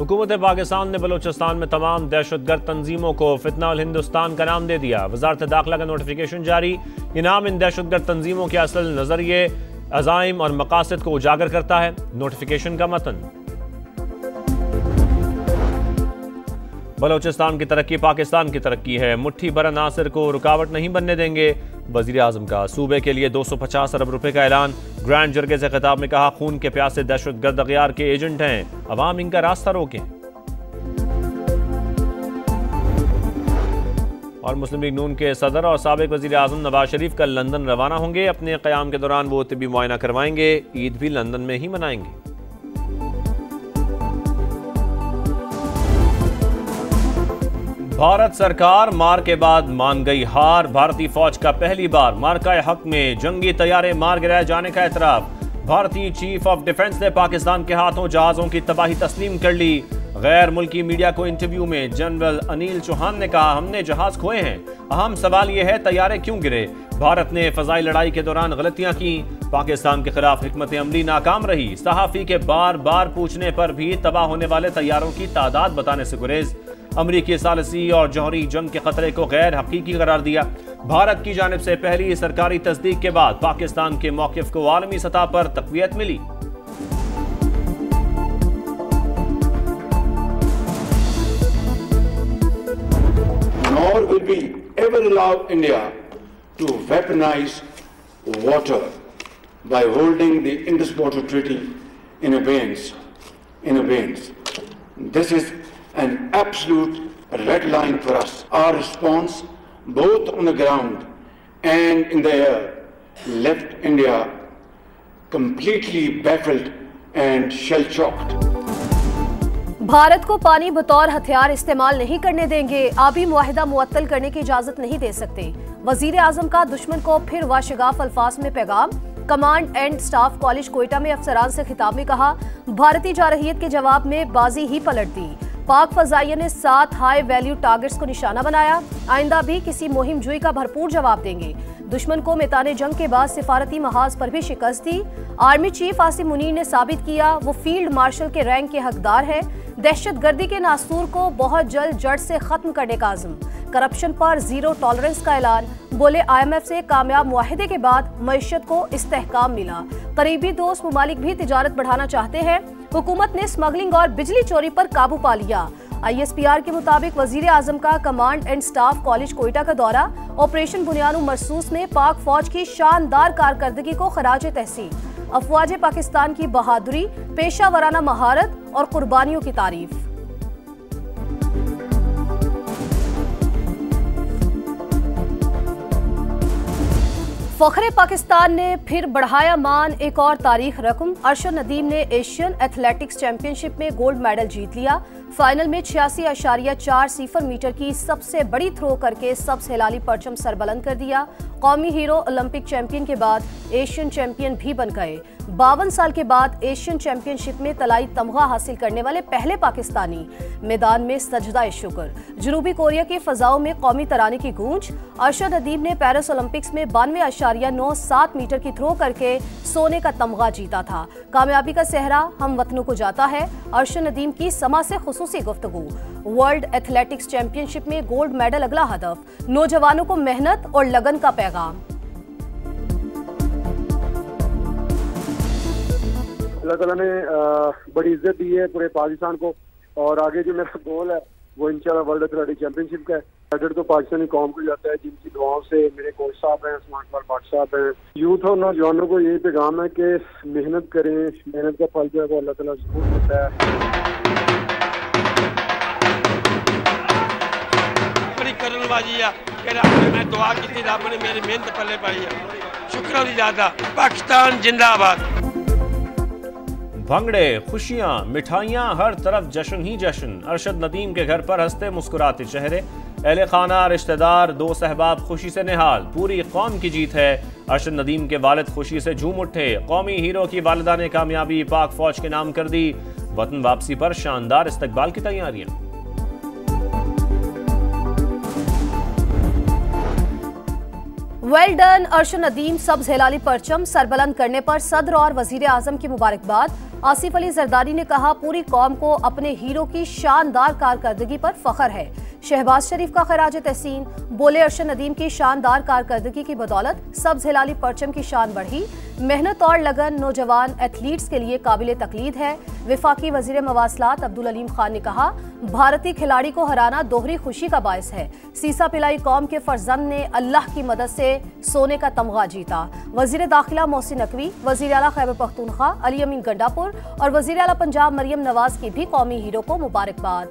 हुकूमत पाकिस्तान ने बलूचिस्तान में तमाम दहशतगर्द तंजीमों को फितना उल हिंदुस्तान का नाम दे दिया। वजारत दाखिला का नोटिफिकेशन जारी। ये नाम इन दहशतगर्द तंजीमों के असल नजरिए, अज़ाइम और मकासद को उजागर करता है। नोटिफिकेशन का मतन। बलूचिस्तान की तरक्की पाकिस्तान की तरक्की है, मुट्ठी भर अनासर को रुकावट नहीं बनने देंगे। वजीर आजम का सूबे के लिए 250 अरब रुपए का ऐलान। ग्रैंड जरगे से खिताब में कहा, खून के प्यासे दहशतगर्द अगयार के एजेंट हैं, अवाम इनका रास्ता रोकें। और मुस्लिम लीग नून के सदर और साबिक वजीर आजम नवाज शरीफ कल लंदन रवाना होंगे। अपने क़याम के दौरान वो तिब्बी मुआयना करवाएंगे। ईद भी लंदन में ही मनाएंगे। भारत सरकार मार के बाद मान गई हार। भारतीय फौज का पहली बार मार्का हक में जंगी तैयारे मार गिराए जाने का एतराफ। भारतीय चीफ ऑफ डिफेंस ने पाकिस्तान के हाथों जहाजों की तबाही तस्लीम कर ली। गैर मुल्की मीडिया को इंटरव्यू में जनरल अनिल चौहान ने कहा, हमने जहाज खोए हैं, अहम सवाल यह है तैयारे क्यों गिरे। भारत ने फजाई लड़ाई के दौरान गलतियां की, पाकिस्तान के खिलाफ हिकमत अमली नाकाम रही। सहाफी के बार बार पूछने पर भी तबाह होने वाले तैयारों की तादाद बताने से गुरेज। अमरीकी सालिसी और जौहरी जंग के खतरे को गैर हकीकी करार दिया। भारत की जानिब से पहली सरकारी तस्दीक के बाद पाकिस्तान के मौकिफ को आलमी सतह पर तक़वियत मिली। Nor will we ever allow India to weaponize water by holding the Indus Water Treaty in abeyance. This is an absolute red line for us. Our response, both on the ground and in the air, left India completely baffled and shell-shocked. Bharat को पानी बतौर हथियार इस्तेमाल नहीं करने देंगे। आबी मुआहिदा मुअत्तल करने की इजाजत नहीं दे सकते। वजीर आजम का दुश्मन को फिर वाशिगाफ अल्फाज में पैगाम। Command and staff college Quetta में अफसरान से खिताब में कहा, भारतीय जारहियत के जवाब में बाजी ही पलट दी। पाक फजाइया ने 7 हाई वैल्यू टारगेट्स को निशाना बनाया। आइंदा भी किसी मुहिम जुई का भरपूर जवाब देंगे। दुश्मन को मैदान जंग के बाद सिफारती महाज पर भी शिकस्त दी। आर्मी चीफ आसिम मुनीर ने साबित किया वो फील्ड मार्शल के रैंक के हकदार है। दहशतगर्दी के नासूर को बहुत जल्द जड़ से खत्म करने का आज़म। करप्शन पर जीरो टॉलरेंस का ऐलान। बोले, IMF से कामयाब मुआहिदे के बाद मईशत को इस्तेहकाम मिला। करीबी दोस्त ममालिक भी तिजारत बढ़ाना चाहते हैं। हुकूमत ने स्मगलिंग और बिजली चोरी पर काबू पा लिया। ISPR के मुताबिक वजीर आजम का command and staff college Quetta का दौरा। ऑपरेशन बुनियाद मरसूस में पाक फौज की शानदार कारकर्दगी को खराज तहसीन। अफवाज पाकिस्तान की बहादुरी, पेशा वराना महारत और कुर्बानियों की तारीफ। फखरे पाकिस्तान ने फिर बढ़ाया मान, एक और तारीख रकम। अरशद नदीम ने एशियन एथलेटिक्स चैंपियनशिप में गोल्ड मेडल जीत लिया। फाइनल में 86.40 मीटर की सबसे बड़ी थ्रो करके सबसे हिलाली परचम सरबलंद कर दिया। कौमी हीरो ओलंपिक चैंपियन के बाद एशियन चैंपियन भी बन गए। 52 साल के बाद एशियन चैंपियनशिप में तलाई तमगा हासिल करने वाले पहले पाकिस्तानी। मैदान में सजदा शुक्र। जनूबी कोरिया के फजाओं में कौमी तराने की गूंज। अरशद नदीम ने पेरिस ओलंपिक्स में 92.97 मीटर की थ्रो करके सोने का तमगा जीता था। कामयाबी का सेहरा हम वतनों को जाता है। अरशद नदीम की समा से खुसूसी गुफ्तगू। वर्ल्ड एथलेटिक्स चैंपियनशिप में गोल्ड मेडल अगला हदफ। नौजवानों को मेहनत और लगन का पैगाम। अल्लाह ताला ने बड़ी इज्जत दी है पूरे पाकिस्तान को। और आगे जो मेरा गोल है वो इंशाल्लाह वर्ल्ड एथलेटिक्स चैंपियनशिप का है। क्रेडिट तो पाकिस्तानी कौम को जाता है, जिनकी दुआओं से मेरे कोच साहब हैं, स्मार्ट पाल पाक साहब हैं। यूथ और नौजवानों को यही पैगाम है कि मेहनत करें, मेहनत का फल जो है वो अल्लाह ताला जरूर देता है। मैं दुआ की रब ने मेरी मेहनत पल्ले पाई है। शुक्र अदा। पाकिस्तान जिंदाबाद। भंगड़े, खुशियां, मिठाइयां, हर तरफ जश्न ही जश्न। अरशद नदीम के घर पर हंसते मुस्कुराते चेहरे। अहले खाना, रिश्तेदार, दोस्त अहबाब खुशी से निहाल। पूरी कौम की जीत है। अरशद नदीम के वालिद खुशी से झूम उठे। कौमी हीरो की वालिदा ने कामयाबी पाक फौज के नाम कर दी। वतन वापसी पर शानदार इस्तकबाल की तैयारियां। वेल डन अर्शद नदीम सब्ज हिलाली परचम सरबलंद करने पर सदर और वजीर आजम की मुबारकबाद। आसिफ अली जरदारी ने कहा पूरी कौम को अपने हीरो की शानदार कारकर्दगी पर फख्र है। शहबाज शरीफ का खराज तहसीन। बोले अर्शद नदीम की शानदार कारकर्दगी की बदौलत सब्ज हिलाली परचम की शान बढ़ी। मेहनत और लगन नौजवान एथलीट्स के लिए काबिल तकलीद है। विफाकी वजीर मवासलात अब्दुल अलीम खान ने कहा भारतीय खिलाड़ी को हराना दोहरी खुशी का बायस है। सीसा पिलाई कौम के फर्जंद ने अल्लाह की मदद से सोने का तमगा जीता। वजीर दाखिला मोहसिन नकवी, वजीर आला खैबर पख्तूनख्वा अली अमीन गंडापुर और वजीर आला पंजाब मरियम नवाज की भी कौमी हीरो को मुबारकबाद।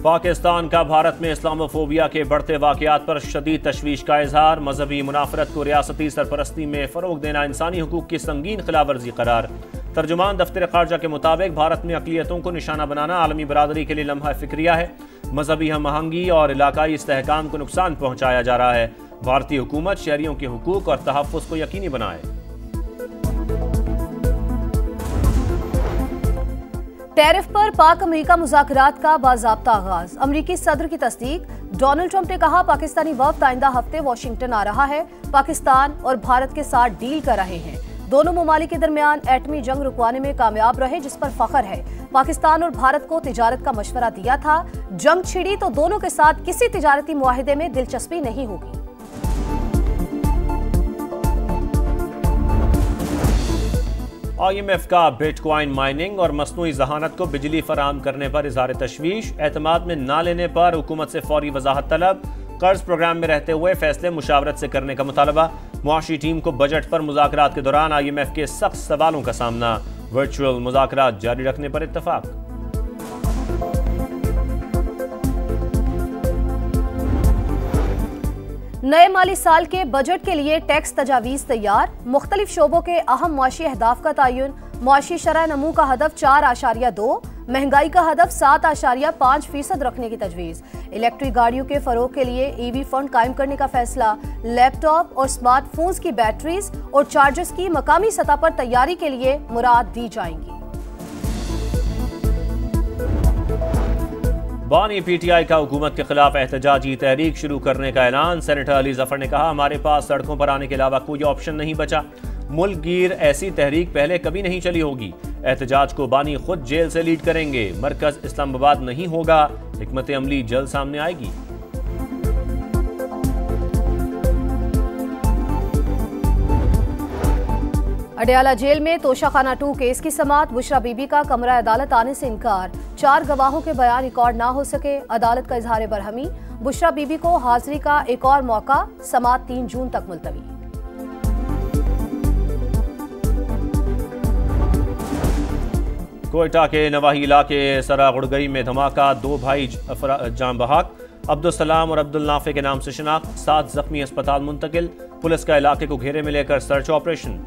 पाकिस्तान का भारत में इस्लामोफोबिया के बढ़ते वाकयात पर शदीद तशवीश का इजहार। मजहबी मुनाफरत को रियासती सरपरस्ती में फरोग देना इंसानी हुकूक की संगीन खिलाफवर्जी करार। तर्जुमान दफ्तर खारजा के मुताबिक भारत में अक़लियतों को निशाना बनाना आलमी बरादरी के लिए लम्हा फिक्रिया है। मजहबी हम आहंगी और इलाकाई इस्तेहकाम को नुकसान पहुँचाया जा रहा है। भारतीय हुकूमत शहरियों के हुकूक और तहफ़्फ़ुज़ को यकीनी बनाए। टैरिफ पर पाक अमेरिका मुज़ाकरात का बाज़ाब्ता आगाज। अमरीकी सदर की तस्दीक। डोनाल्ड ट्रंप ने कहा पाकिस्तानी वफ़द आइंदा हफ्ते वाशिंगटन आ रहा है। पाकिस्तान और भारत के साथ डील कर रहे हैं। दोनों ममालिक के दरमियान एटमी जंग रुकवाने में कामयाब रहे, जिस पर फख्र है। पाकिस्तान और भारत को तिजारत का मशवरा दिया था। जंग छिड़ी तो दोनों के साथ किसी तिजारती मुआहिदे में दिलचस्पी नहीं होगी। IMF का बिटकॉइन माइनिंग और मसनूई जहानत को बिजली फराहम करने पर इजहार तशवीश। एतमाद में ना लेने पर हुकूमत से फौरी वजाहत तलब। कर्ज प्रोग्राम में रहते हुए फैसले मुशावरत से करने का मुतालबा। मुआशी टीम को बजट पर मुज़ाकरात के दौरान IMF के सख्त सवालों का सामना। वर्चुअल मुज़ाकरात जारी रखने पर इत्तफाक। नए माली साल के बजट के लिए टैक्स तजावीज़ तैयार। मुख्तलिफ शोबों के अहम मुआशी अहदाफ का तयन। मुआशी शरह नमू का हदफ 4.2, महंगाई का हदफ 7.5% रखने की तजवीज़। इलेक्ट्रिक गाड़ियों के फरोग के लिए EV फंड कायम करने का फैसला। लैपटॉप और स्मार्टफोन्स की बैटरीज और चार्जर्स की मकामी सतह पर तैयारी के लिए मुराद दी जाएंगी। बानी PTI का हुकूमत के खिलाफ एहतजाजी तहरीक शुरू करने का ऐलान। सेनेटर अली जफर ने कहा हमारे पास सड़कों पर आने के अलावा कोई ऑप्शन नहीं बचा। मुल्क गिर ऐसी तहरीक पहले कभी नहीं चली होगी। एहतजाज को बानी खुद जेल से लीड करेंगे। मरकज इस्लामाबाद नहीं होगा। हिकमत अमली जल्द सामने आएगी। अडयाला जेल में तोशाखाना 2 केस की समाअत। बुशरा बीबी का कमरा अदालत आने से इनकार। 4 गवाहों के बयान रिकॉर्ड ना हो सके। अदालत का इजहार बरहमी। बुशरा बीबी को हाजिरी का एक और मौका। समाअत 3 जून तक मुलतवी। कोयटा के नवाही इलाके सरा गुड़गई में धमाका। 2 भाई जान बहक। अब्दुल सलाम और अब्दुल नाफे के नाम से शिनाख्त। 7 जख्मी अस्पताल मुंतकिल। पुलिस का इलाके को घेरे में लेकर सर्च ऑपरेशन।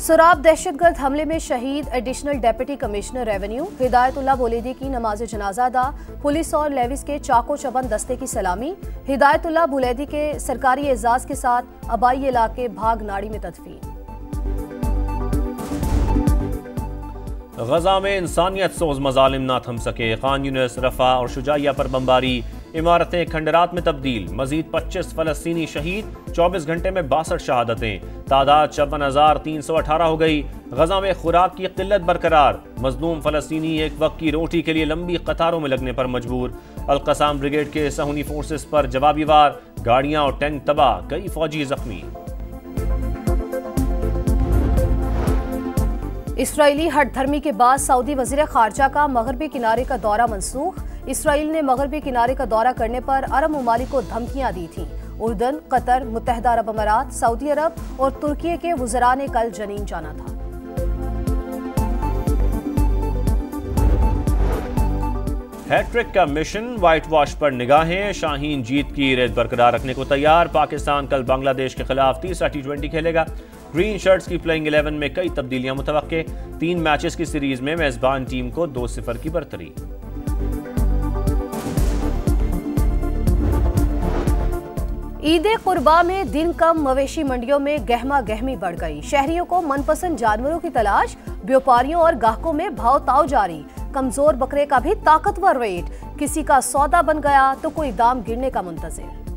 सुराब दहशतगर्द हमले में शहीद additional deputy commissioner revenue Hidayatullah Buledi की नमाज जनाजा अदा। पुलिस और लेविस के चाको चबंद दस्ते की सलामी। हिदायतुल्लाह बुलेदी के सरकारी एजाज के साथ आबाई इलाके भाग नाड़ी में तदफीन। गजा में इंसानियत सोज मजालिम ना थम सके। खान यूनिस, रफा और शुजाइया पर बमबारी। इमारतें खंडरात में तब्दील। मजीद 25 फलस्तीनी शहीद। 24 घंटे में 62 शहादतें। तादाद 54,318 हो गई। गजा में खुराक की किल्लत बरकरार। मजलूम फलस्तीनी एक वक्त की रोटी के लिए लंबी कतारों में लगने पर मजबूर। अल-कसाम ब्रिगेड के सहूनी फोर्सेस पर जवाबी वार। गाड़ियां और टैंक तबाह। कई फौजी जख्मी। इसराइली हठधर्मी के बाद सऊदी वजीर खारजा का मगरबी किनारे का दौरा मनसूख। इसराइल ने मगरबी किनारे का दौरा करने पर अरब ममालिक को धमकियां दी थीं। उर्दन, कतर, मुत्तहिदा अरब अमारात, सऊदी अरब और तुर्की के वुज़रा ने कल जनीन जाना था। हैट्रिक का मिशन। व्हाइट वॉश पर निगाहें। शाहीन जीत की रेत बरकरार रखने को तैयार। पाकिस्तान कल बांग्लादेश के खिलाफ तीसरा T20 खेलेगा। ग्रीन शर्ट्स की प्लेइंग 11 में कई तब्दीलियां मुतवक्के। 3 मैचेस की सीरीज में मेजबान टीम को 2-0 की बरतरी। ईद कुर्बा में दिन कम मवेशी मंडियों में गहमा गहमी बढ़ गई। शहरियों को मनपसंद जानवरों की तलाश। व्यापारियों और ग्राहकों में भाव ताव जारी। कमजोर बकरे का भी ताकतवर वेट, किसी का सौदा बन गया तो कोई दाम गिरने का मुंतजिर।